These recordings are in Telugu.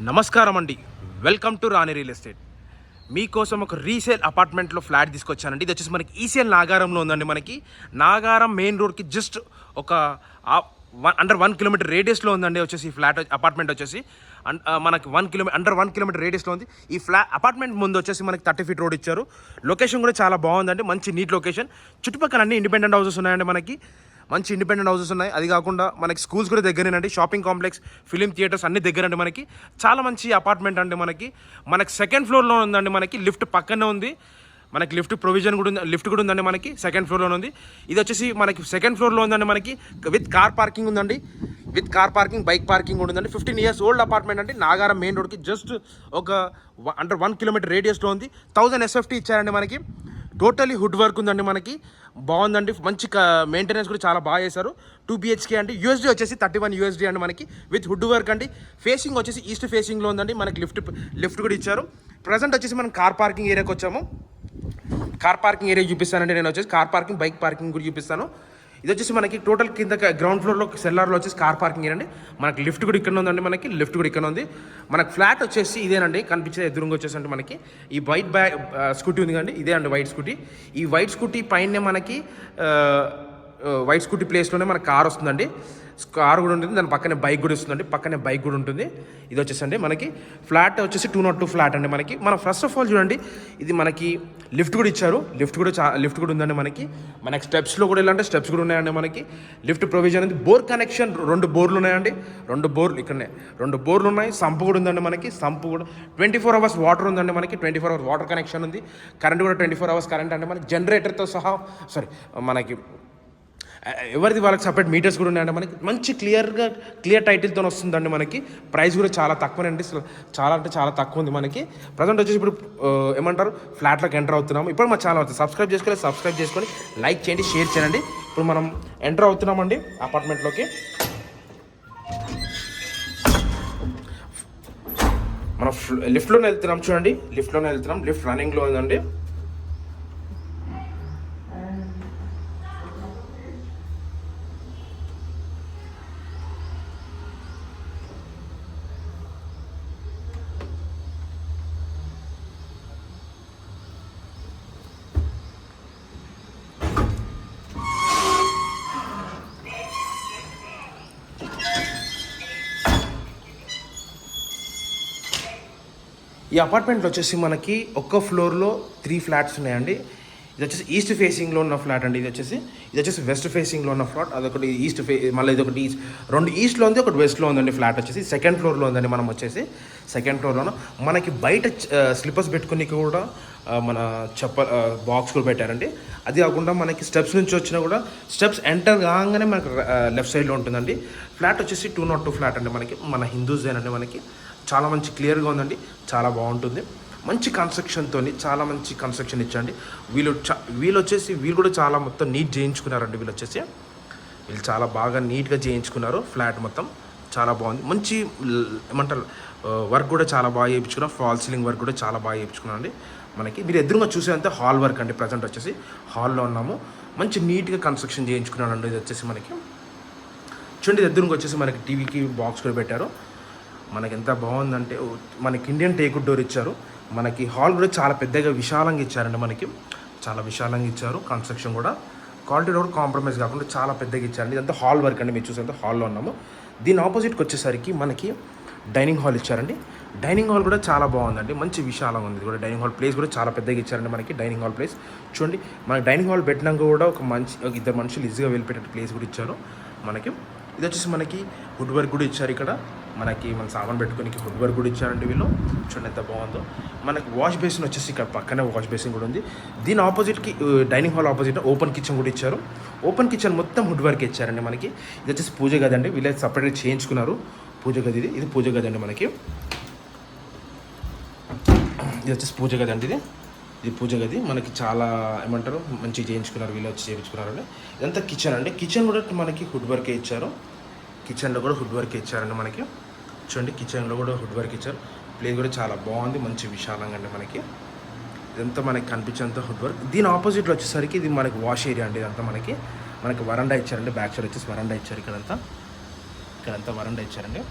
నమస్కారం అండి. Welcome to Rani real estate. మీకోసం ఒక రీసేల్ అపార్ట్మెంట్లో ఫ్లాట్ తీసుకొచ్చానండి. ఇది వచ్చేసి మనకి ఈసీఎల్ నాగారంలో ఉందండి. మనకి నాగారం మెయిన్ రోడ్కి జస్ట్ ఒక అండర్ 1 కిలోమీటర్ రేడియస్లో ఉందండి. వచ్చేసి ఈ ఫ్లాట్ అపార్ట్మెంట్ వచ్చేసి మనకి అండర్ 1 కిలోమీటర్ రేడియస్లో ఉంది. ఈ అపార్ట్మెంట్ ముందు వచ్చేసి మనకి 30 ఫీట్ రోడ్ ఇచ్చారు. లొకేషన్ కూడా చాలా బాగుందండి. మంచి నీట్ లొకేషన్. చుట్టుపక్కల అన్ని ఇండిపెండెంట్ హౌసెస్ ఉన్నాయండి. మనకి మంచి ఇండిపెండెంట్ హౌసెస్ ఉన్నాయి. అది కాకుండా మనకి స్కూల్స్ కూడా దగ్గరేనండి. షాపింగ్ కాంప్లెక్స్, ఫిలిం థియేటర్స్ అన్ని దగ్గరండి. మనకి చాలా మంచి అపార్ట్మెంట్ అండి. మనకి సెకండ్ ఫ్లోర్లో ఉందండి. మనకి లిఫ్ట్ పక్కనే ఉంది. మనకి లిఫ్ట్ ప్రొవిజన్ కూడా ఉంది. లిఫ్ట్ కూడా ఉందండి. మనకి సెకండ్ ఫ్లోర్లో ఉంది. ఇది వచ్చేసి మనకి సెకండ్ ఫ్లోర్లో ఉందండి. మనకి విత్ కార్ పార్కింగ్ ఉందండి. With car parking, bike parking కూడా ఉందండి. 15 years ఓల్డ్ అపార్ట్మెంట్ అండి. నాగారం మెయిన్ రోడ్కి జస్ట్ ఒక అండర్ 1 కిలోమీటర్ రేడియస్లో ఉంది. 1000 SFT ఇచ్చారండి. మనకి టోటలీ హుడ్ వర్క్ ఉందండి. మనకి బాగుందండి. మంచి మెయింటెనెన్స్ కూడా చాలా బాగా చేశారు. 2 BHK అండి. USD వచ్చేసి 31 USD అండి. మనకి విత్ హుడ్ వర్క్ అండి. ఫేసింగ్ వచ్చేసి ఈస్ట్ ఫేసింగ్లో ఉందండి. మనకి లిఫ్ట్ కూడా ఇచ్చారు. ప్రజెంట్ వచ్చేసి మనం కార్ పార్కింగ్ ఏరియాకి వచ్చాము. కార్ పార్కింగ్ ఏరియా చూపిస్తానండి. నేను వచ్చేసి కార్ పార్కింగ్, బైక్ పార్కింగ్ కూడా చూపిస్తాను. ఇది వచ్చేసి మనకి టోటల్ కింద గ్రౌండ్ ఫ్లోర్లో సెల్లార్లో వచ్చేసి కార్ పార్కింగ్ ఏరియా అండి. మనకి లిఫ్ట్ కూడా ఇక్కడ ఉందండి. మనకి లిఫ్ట్ కూడా ఇక్కడ ఉంది. మనకి ఫ్లాట్ వచ్చేసి ఇదేనండి. కనిపించేది ఎదురుగా వచ్చేసి అంటే మనకి ఈ వైట్ స్కూటీ ఉంది కండి. ఇదే అండి వైట్ స్కూటీ. ఈ వైట్ స్కూటీ పైనే మనకి వైట్ స్కూటీ ప్లేస్లోనే మనకి కార్ వస్తుందండి. కార్ కూడా ఉంటుంది. దాని పక్కనే బైక్ కూడా వస్తుందండి. పక్కనే బైక్ కూడా ఉంటుంది. ఇది వచ్చేసండి మనకి ఫ్లాట్ వచ్చేసి 202 ఫ్లాట్ అండి. మనం ఫస్ట్ ఆఫ్ ఆల్ చూడండి, ఇది మనకి లిఫ్ట్ కూడా ఇచ్చారు. లిఫ్ట్ కూడా ఉందండి. మనకి స్టెప్స్లో కూడా ఇలాంటి స్టెప్స్ కూడా ఉన్నాయండి. మనకి లిఫ్ట్ ప్రొవిజన్ ఉంది. బోర్ కనెక్షన్ 2 బోర్లు ఉన్నాయండి. 2 బోర్లు ఇక్కడనే 2 బోర్లు ఉన్నాయి. సంపు కూడా ఉందండి. మనకి సంపు కూడా 24 hours వాటర్ ఉందండి. మనకి 24 hours వాటర్ కనెక్షన్ ఉంది. కరెంట్ కూడా 24 hours కరెంట్ అండి. మనకి జనరేటర్తో సహా మనకి ఎవరిది వాళ్ళకి సపరేట్ మీటర్స్ కూడా ఉన్నాయండి. మనకి మంచి క్లియర్ టైటిల్తో వస్తుందండి. మనకి ప్రైస్ కూడా చాలా తక్కువనండి. చాలా అంటే చాలా తక్కువ ఉంది. మనకి ప్రజెంట్ వచ్చేసి ఇప్పుడు ఏమంటారు ఫ్లాట్లోకి ఎంటర్ అవుతున్నాము. ఇప్పుడు మా ఛానల్ అవుతుంది. సబ్స్క్రైబ్ చేసుకొని లైక్ చేయండి, షేర్ చేయండి. ఇప్పుడు మనం ఎంటర్ అవుతున్నామండి అపార్ట్మెంట్లోకి. మనం లిఫ్ట్లోనే వెళ్తున్నాం. చూడండి, లిఫ్ట్లోనే వెళ్తున్నాం. లిఫ్ట్ రన్నింగ్లో ఉందండి. ఈ అపార్ట్మెంట్లో వచ్చేసి మనకి ఒక్క ఫ్లోర్లో 3 ఫ్లాట్స్ ఉన్నాయండి. ఇది వచ్చేసి ఈస్ట్ ఫేసింగ్లో ఉన్న ఫ్లాట్ అండి. ఇది వచ్చేసి వెస్ట్ ఫేసింగ్లో ఉన్న ఫ్లాట్. అదొకటి మళ్ళీ ఇదొకటి రెండు ఈస్ట్లో ఉంది, ఒకటి వెస్ట్లో ఉందండి. ఫ్లాట్ వచ్చేసి సెకండ్ ఫ్లోర్లో ఉందండి. మనం వచ్చేసి సెకండ్ ఫ్లోర్లోనూ మనకి బయట స్లిప్పర్స్ పెట్టుకుని కూడా మన బాక్స్ కూడా పెట్టారండి. అది కాకుండా మనకి స్టెప్స్ నుంచి వచ్చినా కూడా స్టెప్స్ ఎంటర్ కాగానే మనకి లెఫ్ట్ సైడ్లో ఉంటుందండి. ఫ్లాట్ వచ్చేసి 202 ఫ్లాట్ అండి. మన హిందూస్దేనండి. మనకి చాలా మంచి క్లియర్గా ఉందండి. చాలా బాగుంటుంది. మంచి కన్స్ట్రక్షన్తో చాలా మంచి కన్స్ట్రక్షన్ ఇచ్చండి. వీళ్ళు కూడా చాలా మొత్తం నీట్ చేయించుకున్నారండి. వీళ్ళు చాలా బాగా నీట్గా చేయించుకున్నారు. ఫ్లాట్ మొత్తం చాలా బాగుంది. మంచి ఏమంటారు వర్క్ కూడా చాలా బాగా చేయించుకున్నారు. ఫాల్ సీలింగ్ వర్క్ కూడా చాలా బాగా చేయించుకున్నారండి. మనకి మీరు ఎదురుగా చూసేంత హాల్ వర్క్ అండి. ప్రజెంట్ వచ్చేసి హాల్లో ఉన్నాము. మంచి నీట్గా కన్స్ట్రక్షన్ చేయించుకున్నారండి. ఇది వచ్చేసి మనకి చూడండి, ఎదురుగా వచ్చేసి మనకి టీవీకి బాక్స్ కూడా పెట్టారు. మనకి ఎంత బాగుందంటే మనకి ఇండియన్ టేకుడ్ డోర్ ఇచ్చారు. మనకి హాల్ కూడా చాలా పెద్దగా విశాలంగా ఇచ్చారండి. మనకి చాలా విశాలంగా ఇచ్చారు. కన్స్ట్రక్షన్ కూడా క్వాలిటీ కూడా కాంప్రమైజ్ కాకుండా చాలా పెద్దగా ఇచ్చారండి. ఇదంతా హాల్ వర్క్ అండి. మీరు చూసేంత హాల్లో ఉన్నాము. దీని ఆపోజిట్కి వచ్చేసరికి మనకి డైనింగ్ హాల్ ఇచ్చారండి. డైనింగ్ హాల్ కూడా చాలా బాగుందండి. మంచి విశాలంగా ఉంది. కూడా డైనింగ్ హాల్ ప్లేస్ కూడా చాలా పెద్దగా ఇచ్చారండి. మనకి డైనింగ్ హాల్ ప్లేస్ చూడండి. మనకి డైనింగ్ హాల్ పెట్టినాక కూడా ఒక 2 మనుషులు ఈజీగా వెళ్ళిపెట్టే ప్లేస్ కూడా ఇచ్చారు. మనకి ఇది వచ్చేసి మనకి వుడ్ వర్క్ కూడా ఇచ్చారు. ఇక్కడ మనకి మన సామాన్ పెట్టుకోనికి వుడ్ వర్క్ కూడా ఇచ్చారండి వీళ్ళు. చూడండి ఎంత బాగుందో. మనకి వాష్ బేసిన్ వచ్చేసి ఇక్కడ పక్కనే వాష్ బేసిన్ కూడా ఉంది. దీని ఆపోజిట్కి dining hall opposite open kitchen కూడా ఇచ్చారు. ఓపెన్ కిచెన్ మొత్తం వుడ్ వర్క్ ఇచ్చారండి. మనకి ఇది వచ్చేసి పూజ గది అండి. వీళ్ళైతే సపరేట్గా చేయించుకున్నారు పూజ గది. ఇది పూజ గది అండి. మనకి ఇది వచ్చేసి పూజ గది అండి. ఇది పూజ గది. మనకి చాలా ఏమంటారు మంచిగా చేయించుకున్నారు. వీళ్ళు వచ్చి చేయించుకున్నారండి. ఇదంతా కిచెన్ అండి. కిచెన్ కూడా మనకి వుడ్ వర్కే ఇచ్చారు. కిచెన్లో కూడా వుడ్ వర్క్ ఇచ్చారండి. మనకి చూడండి, కిచెన్లో కూడా వుడ్ వర్క్ ఇచ్చారు. ప్లేస్ కూడా చాలా బాగుంది. మంచి విశాలంగా అండి. మనకి ఇదంతా మనకి కనిపించేంత వుడ్ వర్క్. దీని ఆపోజిట్లో వచ్చేసరికి ఇది మనకి వాష్ ఏరియా అండి. ఇదంతా మనకి వరండా ఇచ్చారండి. బ్యాక్ సైడ్ వచ్చేసి వరండా ఇచ్చారు. ఇక్కడంతా వరండా ఇచ్చారండి.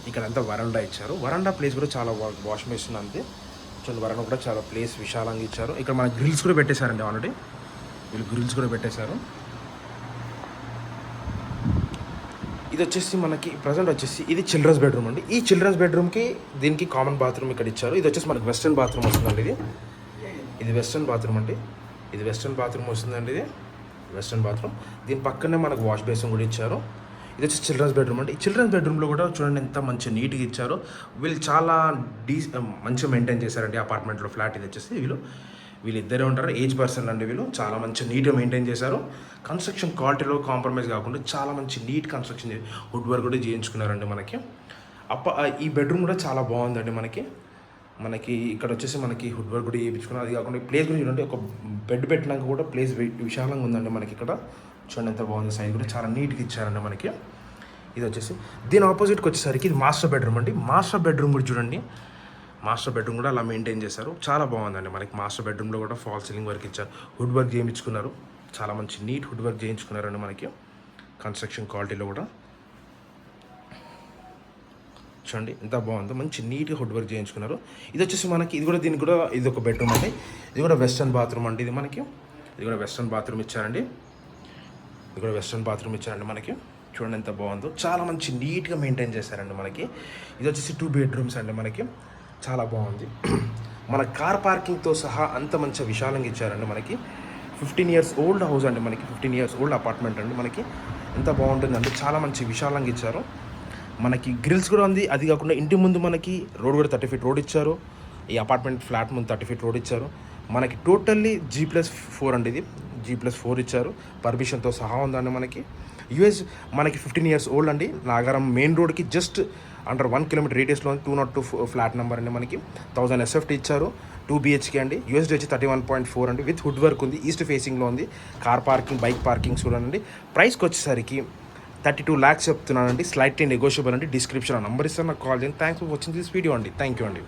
ఇక్కడ అంతా వరండా ఇచ్చారు. వరండా ప్లేస్ కూడా చాలా వాష్ బేసిన్ అంతే. చూడండి వరండా కూడా చాలా ప్లేస్ విశాలంగా ఇచ్చారు. ఇక్కడ మన గ్రిల్స్ కూడా పెట్టేశారండి ఆల్రెడీ. వీళ్ళు గ్రిల్స్ కూడా పెట్టేశారు. ఇది వచ్చేసి మనకి ప్రజెంట్ వచ్చేసి ఇది చిల్డ్రన్స్ బెడ్రూమ్ అండి. ఈ చిల్డ్రన్స్ బెడ్రూమ్కి దీనికి కామన్ బాత్రూమ్ ఇక్కడ ఇచ్చారు. ఇది వచ్చేసి మనకి వెస్ట్రన్ బాత్రూమ్ వస్తుందండి. ఇది వెస్ట్రన్ బాత్రూమ్ అండి. ఇది వెస్ట్రన్ బాత్రూమ్ వస్తుందండి. ఇది వెస్ట్రన్ బాత్రూమ్. దీని పక్కనే మనకు వాష్ బేసిన్ కూడా ఇచ్చారు. ఇది వచ్చి చిల్డ్రన్స్ బెడ్రూమ్ అండి. ఈ చిల్డ్రన్స్ బెడ్రూమ్లో కూడా చూడండి ఎంత మంచి నీట్గా ఇచ్చారో. వీళ్ళు చాలా మంచిగా మెయింటైన్ చేశారండి అపార్ట్మెంట్లో ఫ్లాట్. ఇది వచ్చేసి వీళ్ళిద్దరే ఉంటారు, ఏజ్ పర్సన్ అండి. వీళ్ళు చాలా మంచి నీట్గా మెయింటైన్ చేశారు. కన్స్ట్రక్షన్ క్వాలిటీలో కాంప్రమైజ్ కాకుండా చాలా మంచి నీట్ కన్స్ట్రక్షన్ వుడ్ వర్క్ కూడా చేయించుకున్నారండి మనకి. ఈ బెడ్రూమ్ కూడా చాలా బాగుందండి మనకి ఇక్కడ వచ్చేసి మనకి వుడ్ వర్క్ కూడా చేయించుకున్నారు. అది కాకుండా ప్లేస్ కూడా చూడండి, ఒక బెడ్ పెట్టినాక కూడా ప్లేస్ విశాలంగా ఉందండి మనకి. ఇక్కడ చూడండి ఎంత బాగుంది. సైడ్ కూడా చాలా నీట్గా ఇచ్చారండి మనకి. ఇది వచ్చేసి దీని ఆపోజిట్కి వచ్చేసరికి ఇది మాస్టర్ బెడ్రూమ్ అండి. మాస్టర్ బెడ్రూమ్ కూడా చూడండి, మాస్టర్ బెడ్రూమ్ కూడా అలా మెయింటైన్ చేశారు. చాలా బాగుందండి మనకి. మాస్టర్ బెడ్రూమ్లో కూడా ఫాల్ సీలింగ్ వర్క్ ఇచ్చారు, వుడ్ వర్క్ చేయించుకున్నారు. చాలా మంచి నీట్ వుడ్ వర్క్ చేయించుకున్నారండి మనకి. కన్స్ట్రక్షన్ క్వాలిటీలో కూడా చూడండి ఎంత బాగుందో, మంచి నీట్గా వుడ్ వర్క్ చేయించుకున్నారు. ఇది వచ్చేసి మనకి దీనికి కూడా ఇది ఒక బెడ్రూమ్ అండి. ఇది కూడా వెస్ట్రన్ బాత్రూమ్ అండి. ఇది కూడా వెస్ట్రన్ బాత్రూమ్ ఇచ్చారండి. ఇది కూడా వెస్ట్రన్ బాత్రూమ్ ఇచ్చారండి మనకి. చూడండి ఎంత బాగుందో, చాలా మంచి నీట్గా మెయింటైన్ చేశారండి మనకి. ఇది వచ్చేసి 2 బెడ్రూమ్స్ అండి మనకి. చాలా బాగుంది. మన కార్ పార్కింగ్తో సహా అంత మంచి విశాలంగా ఇచ్చారండి మనకి. 15 years ఓల్డ్ హౌస్ అండి మనకి. 15 years ఓల్డ్ అపార్ట్మెంట్ అండి మనకి. ఎంత బాగుంటుందండి, చాలా మంచి విశాలంగా ఇచ్చారు. మనకి గ్రిల్స్ కూడా ఉంది. అది కాకుండా ఇంటి ముందు మనకి రోడ్ కూడా 30 feet రోడ్ ఇచ్చారు. ఈ అపార్ట్మెంట్ ఫ్లాట్ ముందు 30 feet రోడ్ ఇచ్చారు. మనకి టోటల్లీ G+4 అండి. ఇది G+4 ఇచ్చారు. పర్మిషన్తో సహా ఉందండి మనకి. యూఎస్ మనకి 15 years ఓల్డ్ అండి. నాగారం మెయిన్ రోడ్కి just under 1 kilometer రేడియస్లో 202 flat number అండి మనకి. 1000 SFT ఇచ్చారు. 2 BHK అండి. యూఎస్డీ వచ్చి 31.4 అండి. విత్ వుడ్ వర్క్ ఉంది. ఈస్ట్ ఫేసింగ్లో ఉంది. కార్ పార్కింగ్, బైక్ పార్కింగ్స్ కూడా అండి. ప్రైస్కి వచ్చేసరికి 32 lakhs చెప్తున్నానండి. స్లైట్లీ నెగోషియబుల్ అండి. డిస్క్రిప్షన్ నంబర్ ఇస్తాను, నాకు కాల్ చేయండి. Thanks for watching this video అండి. థ్యాంక్ యూ అండి.